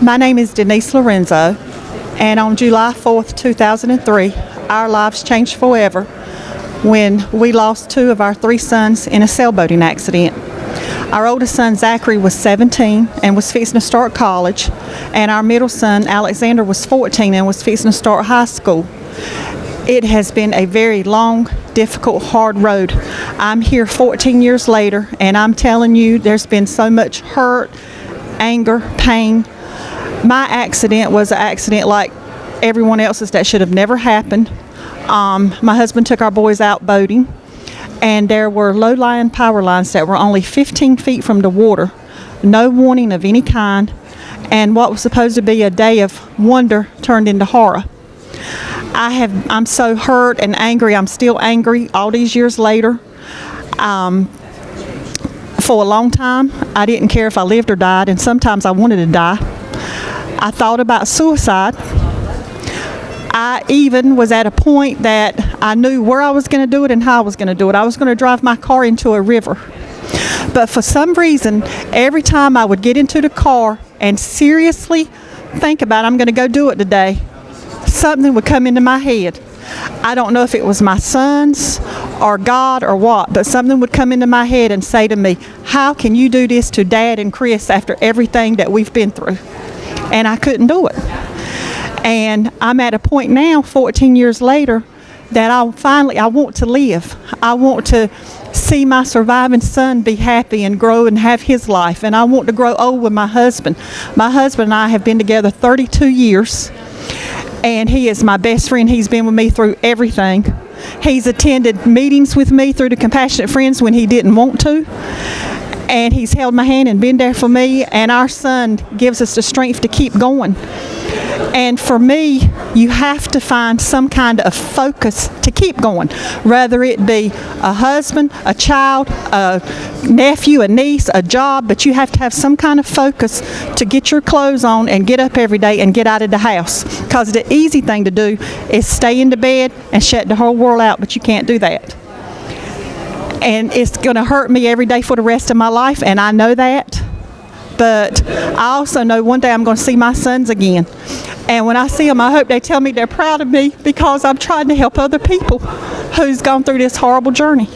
My name is Denise Lourenco, and on July 4th, 2003, our lives changed forever when we lost two of our three sons in a sailboating accident. Our oldest son, Zachary, was 17 and was fixing to start college, and our middle son, Alexander, was 14 and was fixing to start high school. It has been a very long, difficult, hard road. I'm here 14 years later, and I'm telling you, there's been so much hurt, anger, pain. My accident was an accident like everyone else's that should have never happened. My husband took our boys out boating, and there were low-lying power lines that were only 15 feet from the water, no warning of any kind, and what was supposed to be a day of wonder turned into horror. I'm so hurt and angry. I'm still angry all these years later. For a long time, I didn't care if I lived or died, and sometimes I wanted to die. I thought about suicide. I even was at a point that I knew where I was going to do it and how I was going to do it. I was going to drive my car into a river. But for some reason, every time I would get into the car and seriously think about I'm going to go do it today, something would come into my head. I don't know if it was my sons or God or what, but something would come into my head and say to me, how can you do this to Dad and Chris after everything that we've been through? And I couldn't do it. And I'm at a point now, 14 years later, that I want to live. I want to see my surviving son be happy and grow and have his life. And I want to grow old with my husband. My husband and I have been together 32 years. And he is my best friend. He's been with me through everything. He's attended meetings with me through the Compassionate Friends when he didn't want to. And he's held my hand and been there for me. And our son gives us the strength to keep going. And for me, you have to find some kind of focus to keep going, whether it be a husband, a child, a nephew, a niece, a job, but you have to have some kind of focus to get your clothes on and get up every day and get out of the house. Because the easy thing to do is stay in the bed and shut the whole world out, but you can't do that. And it's going to hurt me every day for the rest of my life, and I know that. But I also know one day I'm going to see my sons again. And when I see them, I hope they tell me they're proud of me because I'm trying to help other people who's gone through this horrible journey.